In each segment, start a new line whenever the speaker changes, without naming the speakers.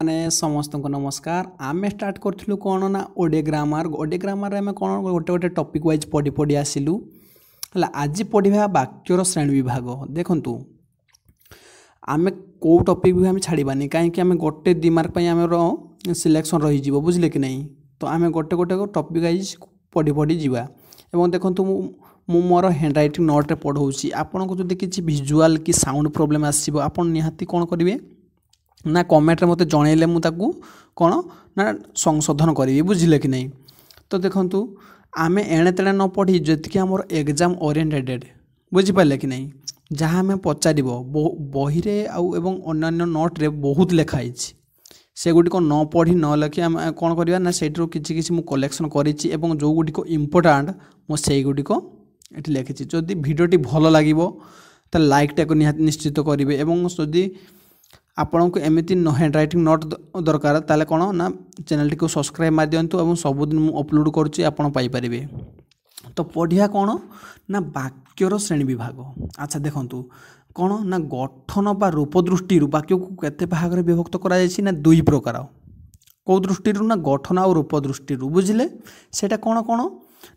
माने समस्त को नमस्कार। आम स्टार्ट करूँ कौन ना ओडिया ग्रामर आम कौन गोटे गोटे टॉपिक वाइज पढ़ी पढ़ी आसिलु है। आज पढ़ा वाक्यर श्रेणी विभाग। देखु आम कौ टॉपिक भी आम छाड़बानी कहीं आम गोटे दी मार्क आम सिलेक्शन रही बुझे कि नहीं। तो आम गोटे गोटे टॉपिक वाइज पढ़ी पढ़ी जावा। एवं देखो मु मोर हैंड राइटिंग नोट पढ़ाऊँगी आपन को जब किसी विजुअल कि साउंड प्रोब्लेम आसो आप निहाती कौन करेंगे ना कमेंट मत जनइले मुझे कौन ना संशोधन करी बुझे कि नहीं। तो देखूँ आम एणे तेणे न पढ़ी जी आम एग्जाम ओरिएंटेड बुझिपारे कि नहीं जहाँ आम पचार बही एवं अन्य नोट्रे बहुत लिखाई से गुड़िक न पढ़ी न लिखी आम कौन करवा ना से किसी कलेक्शन करी जो गुड़िक इम्पोर्टाट मुझे गुड़िक ये लिखी। जदि भिडटी भल लगे तो लाइक टाक निश्चित करेंगे। जदि आपन को एमती हैंड राइटिंग नोट दरकार ताले कौन ना चैनल को सब्सक्राइब मार दिंतु और सबुदिन मुझे अपलोड करुँची आपड़ पाइपर। तो पढ़िया कौन ना वाक्यर श्रेणी विभाग। अच्छा देखु कौन ना गठन बा रूप दृष्टि वाक्य को केते भाग में विभक्त करा ना दुई प्रकार। कौ दृष्टि ना गठन और रूप दृष्टि बुझिले सेटा कौन कौन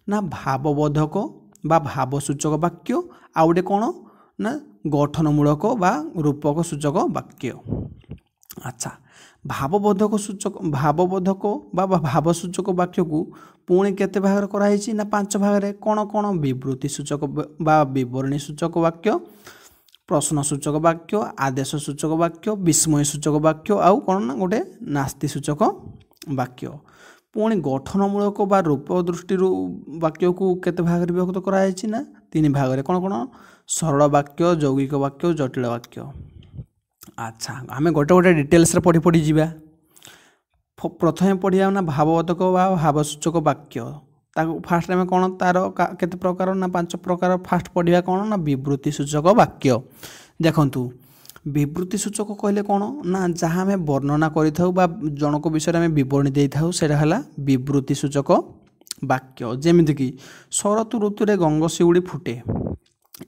ना भावबोधक बा भावसूचक वाक्य आउटे कौन ना गठनमूलक बा रूपक सूचक वाक्य। अच्छा भावबोधक बा भावसूचक वाक्य को पुणी केते भाग कराई ना 5 भाग में कौन कौन विवृत्ति सूचक बा विवरणी सूचक वाक्य, प्रश्न सूचक वाक्य, आदेश सूचक वाक्य, विस्मय सूचक वाक्य आउ कौन ना गोटे नास्ति सूचक वाक्य। पुणी गठनमूलक बा रूप दृष्टि वाक्य को केते भाग में विभक्त कराई ना 3 भाग में कौन कौन सरल वाक्य, यौगिक वाक्य, जटिल वाक्य। अच्छा आम गोटे गोटे डिटेल्स पढ़ी पढ़ी जावा। प्रथम पढ़िया ना भावबोधक बा भावसूचक वाक्य फास्ट आम कौन तार केते प्रकार ना 5 प्रकार। फास्ट पढ़िया कौन ना विवृत्ति सूचक वाक्य। देखु विवृत्ति सूचक कहले कौन ना जहाँ आम वर्णना करें जनक विषय में विवरणी दे था है विवृत्ति सूचक वाक्य। जमीक शरत ऋतु में गंगशिउड़ी फुटे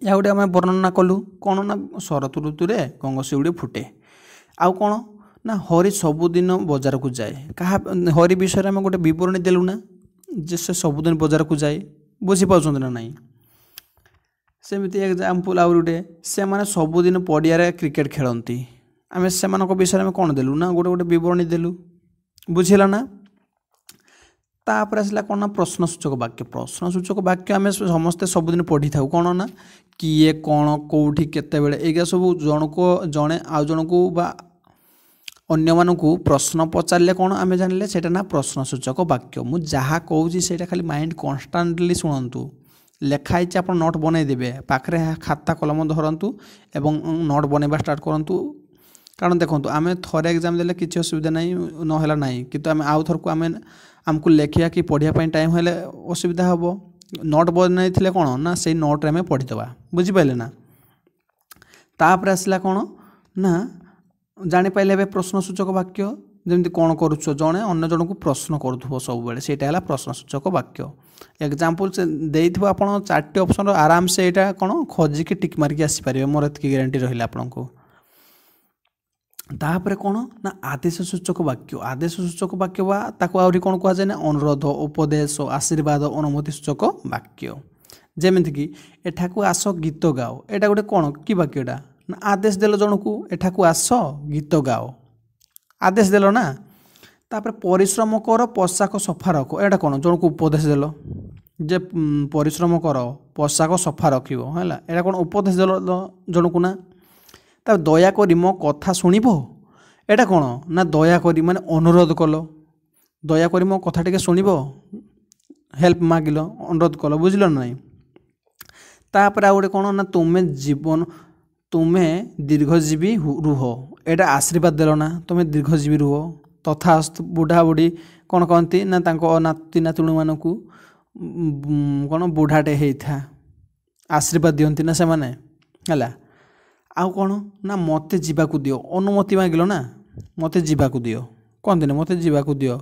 या गोटे आम वर्णना कलु कौन ना शरत ऋतु में गंगशिउड़ी फुटे। आउ कौन ना हरि सबुदिन बजार को जाए क्या हरि विषय में गोटे विवरणी देलु ना जे से सबुदिन बजार को जाए बुझीपार ना नाई। सेमती एग्जाम्पल आउ गोटे से मैंने सबुदिन पड़िया क्रिकेट खेलती आम से विषय में कौन देलु ना गोटे गोटे विवरणी देलु बुझेगा ना। तापर आसला कौन ना प्रश्नसूचक वाक्य। प्रश्नसूचक वाक्य आम समस्ते सबुदिन पढ़ी था कौन ना किए कौन कौटी केते बेले एगा सब जन को जड़े आउ जन को बा अन्य मानू प्रश्न पचारे कौन आम जानिले सेटा ना प्रश्नसूचक वाक्य। मु जहाँ कहूँ से खाली माइंड कन्स्टांटली शुणु लेखाई आप नोट बनईदेवे पाखे खाता कलम धरतु एवं नोट बनवा स्टार्ट करूँ। कारण देखो आम थोड़े एग्जाम देले किसी असुविधा नहीं नहला नहीं कि आम आउ थर को आम आमको लेखिया कि पढ़ाई टाइम हेले असुविधा हम नोट बनई थे कौन ना से नोट आम पढ़ीदे बुझिपारे ना। तापर आसला कौन ना जापारे प्रश्नसूचक वाक्य जमी कौन करुच जड़े अन्य जन को प्रश्न करूँ सब बेले से प्रश्नसूचक वाक्य। एग्जाम्पल से देइथिबो आपण 4टी ऑप्शन आराम से यहाँ कौन खोजिकी टिक मारिक आसीपारे मोर एत गारंटी रहा आपन को। तापर कौन ना आदेश सूचक वाक्य। आदेश सूचक वाक्य बा ताको आउरी कौन कह जाए ना अनुरोध, उपदेश, आशीर्वाद, अनुमति सूचक वाक्य। जमीक एठाकू आस गीत गाओ एटा गोटे कौन कि वाक्यटा ना आदेश देल जन को एठाकू आस गीत गाओ आदेश देल ना। तापर परिश्रम कर पोशाक सफा रख एटा कौन जन को उपदेश देल जे परिश्रम कर पोशाक सफा रखिबो हैला एटा कौन उपदेश देल जन को ना। तब दयाकोरी मो कथा शुणिब एटा कौन ना दयाकोरी माने अनुरोध कल दयाकोरी मो कथा टिके शुणिब हेल्प मागिल अनुरोध कल बुझल ना। तापर आउ गोटे कौन ना तुम्हें दीर्घजीवी रुह एटा आशीर्वाद देल ना तुम्हें दीर्घजीवी रुह। तथा बुढ़ा बुढ़ी कौन कहती ना नाती नातुणी मानू कौन बुढ़ाटे होता आशीर्वाद दियंती ना से माने है। आउ कौन ना मते जीवाकू दियो अनुमति मागिल ना मते जीवाकू दियो कहते ना मते जीवाकू दियो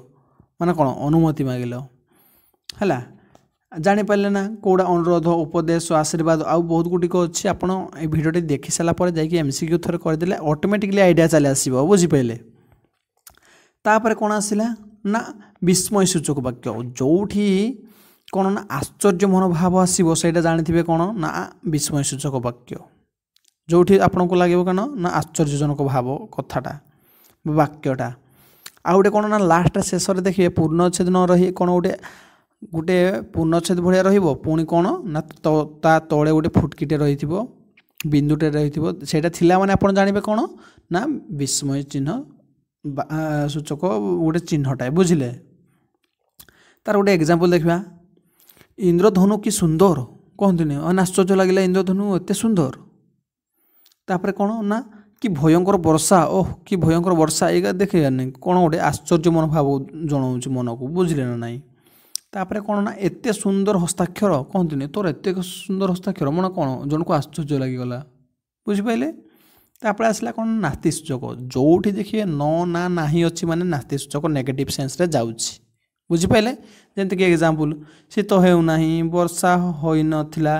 माने कौन अनुमति मागिल है। जापारे ना कौड़ा अनुरोध उपदेश आशीर्वाद आउ बहुत गुटिक अच्छी आप भिडियोटी देखी सारापर जा एमसीक्यू थोड़े करदे ऑटोमेटिकली आइडिया चली आसो बुझिपारे। तापर कौन आसला ना विस्मय सूचक वाक्य जोठी कौन ना आश्चर्य मनोभाव आसो से जानी कौन ना विस्मय सूचक वाक्य जोठी आपन को लगे कौन ना आश्चर्यजनक भाव कथाटा वाक्यटा आ गोटे कौन ना लास्ट शेष देखिए पूर्णच्छेद न रही कौन गोटे गोटे पूर्णच्छेद भाया रुणी कौन ना ता तले गोटे फुटकीटे रही बिंदुटे रही से मैंने आप जानवे कौन ना विस्मय चिन्ह सूचक गोटे चिन्हटा बुझिले। तार गोटे एग्जांपल देखा इंद्रधनु कि सुंदर कहते आश्चर्य लगे इंद्रधनु एत सुंदर तापर कौन ना कि भयंकर वर्षा ओह कि भयंकर वर्षा ये देखे नहीं कौन गोटे आश्चर्य मनोभाव जनाऊँ मन को बुझिले ना नाई तापर कौन ना एत सुंदर हस्ताक्षर कहते तोर एत सुंदर हस्ताक्षर मन कौन जन को आश्चर्य लगिगला बुझिपारे। तापर आसला कौन नास्ति सूचक जोठी देखिए न ना नाही अच्छी माने नास्ति सूचक नेगेटिव सेंस रे जाउछि बुझिपारे। जेमति कि एग्जांपल शीत हेउ नाही वर्षा होई नथिला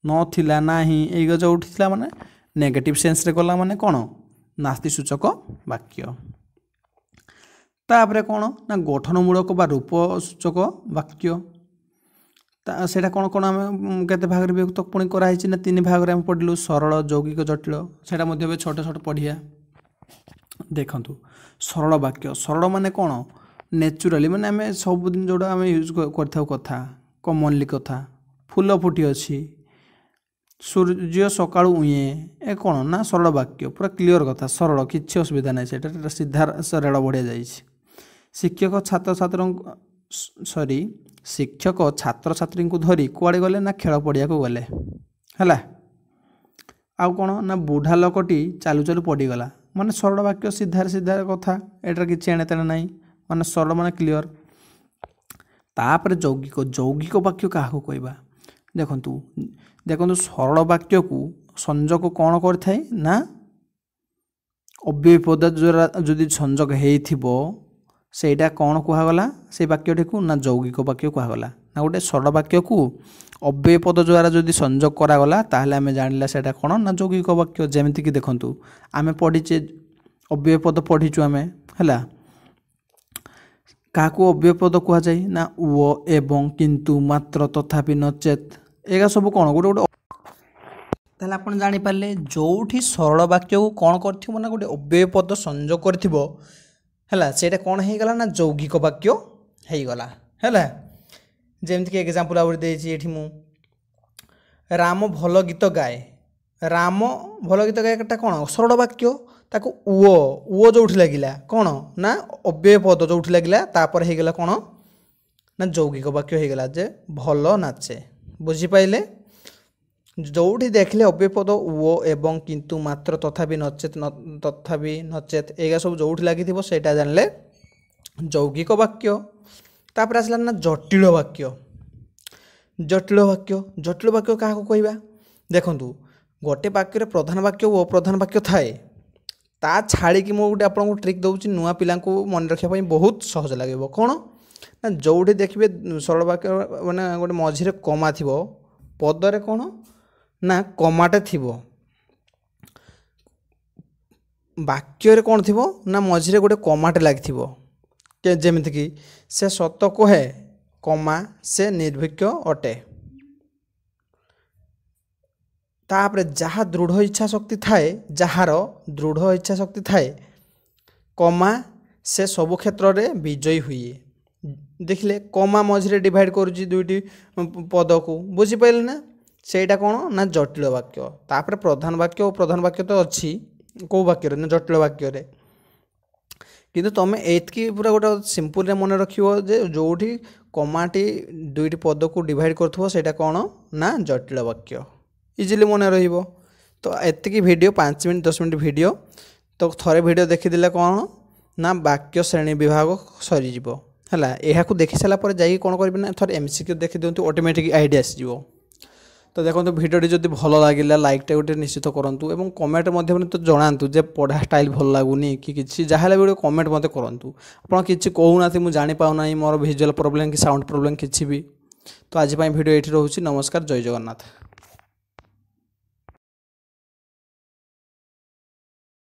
नथिला नाही एगो जोठी थिला माने नेगेटिव सेंस रे गला माने कौन नास्ति सूचक वाक्य। तापर कौन ना गठनमूलक बा रूप सूचक वाक्य सेटा कौन कौन आम केते भाग विभक्त पुणी कराई ना 3 भाग में पढ़लु सरल यौगिक जटिल से छोटे छोटे पढ़िया देखु सरल वाक्य सरल माने कौन नेचुराली माने आम सबुदिन जोड़ा आम यूज कर कथा कमनली कथा फूल फुटी अच्छी सूर्य सका उए ए कौन ना सरल वाक्य पूरा क्लीयर कथा सरल किसी असुविधा ना से सीधा रेल बढ़िया जाइए। शिक्षक छात्र छात्र सॉरी शिक्षक छात्र छात्री को धरी कुआड़े गले ना खेल पड़िया को गले है आउ कौन ना बुढ़ा लोकटी चालू चालू पड़गला माने सरल वाक्य सीधार सीधा कथा एटार किसी एणे तेणे ना माने सरल माने क्लीयर। तापर यौगिक यौगिक वाक्य क्या कहवा देखु देखु सरल वाक्य को संजोग कौन कर ना अव्यय पद जदि संजोग हो सेटा कौन कहगला से वाक्यटी को ना यौगिक वाक्य कहगला ना गोटे सरल वाक्य को अव्यय पद द्वारा जदि संजोग करागला ताहले आमे जानिला सेटा कौन ना यौगिक वाक्य। जेमति कि देखंतु आमे पढ़ीचे अव्यय पद पढ़ीचु आमे हैला काको अव्यय पद कह जाय ना व एवं किंतु मात्र तथापि नचेत एगा सब कौन गोटे गोटे ताहले आपण जानि पारले जोठी सरल वाक्य को कौन करथिबो ना गोटे अव्यय पद संजोग करथिबो हैला सेटा कौन हो गला ना यौगिक वाक्य हो गला हैला। जेमति कि एग्जांपल आउर देछि एठी मु राम भल गीत गाए राम भल गीत गाए कटा कौन सरल वाक्य ताको ओ जोठी लागिला कौन ना अव्यय पद जोठी लागिला तापर हो गला कौन ना यौगिक वाक्य हो गला जे भल नाचे बुझी पाइले। जोठी देखले अव्यय पद ओ एवं किंतु मात्र तथापि नचेत एगा सब जोठी लगी सेटा जानले यौगिक वाक्य। तापर आसला ना जटिल वाक्य जटिल वाक्य जटिल वाक्य क्या कहवा देखु गोटे वाक्य प्रधान वाक्य और अप्रधान वाक्य थाए ता छाड़ी कि मुझे आपको ट्रिक दूसरी नुआ पिला मन रखापी बहुत सहज लगे कौन ना जोठी देखिए सरल वाक्य मैंने गोटे मझे कमा थी पदरे कौन ना कमाटे थिबो वाक्य कौन थी ना मझे गोटे कमाटे लगी जेमिति कि से सत कहे कमा से निर्भीक्य अटे तापर जहाँ दृढ़ इच्छा शक्ति थाए जार दृढ़ इच्छा शक्ति थाए कमा से सबु क्षेत्र में विजयी हुए देखिले कमा मझे डिवाइड करुच्ची दुईटी पद को बुझीपारे ना सेटा कौन ना जटिल वाक्य। तापर प्रधान वाक्य और प्रधान वाक्य तो अच्छी कौ वाक्य ना जटिल वाक्य किंतु तुम एतकी पूरा गोटे सिंपल मन रखियो जे जोठी कमाटी दुईटी पद को डिवाइड करथुवो सेटा कौन ना जटिल वाक्य इजिली मन रहिबो। तो एतकी वीडियो 5 मिनट 10 मिनट वीडियो तो थरे वीडियो देखीदेले कौन ना वाक्य श्रेणी विभाग सरीजिवो हैला एहा को देखि साला पर जाई कौन करबे ना थरे एमसीक्यू देखि दियंतु ऑटोमेटिक आईडिया आसीजिवो। तो देखो भिडियोटी जब भल लगे लाइक गोटे निश्चित करूँ और कमेंट तो जनातु जे पढ़ा स्टाइल भल लगुनि कि जहाँ भी कमेंट मत करूँ आप किसी कहूना मुझे जापाऊना मोर विजुअल प्रोब्लेम कि साउंड प्रोब्लेम किसी भी। तो आज भिडियो ये रोचे नमस्कार जय जगन्नाथ।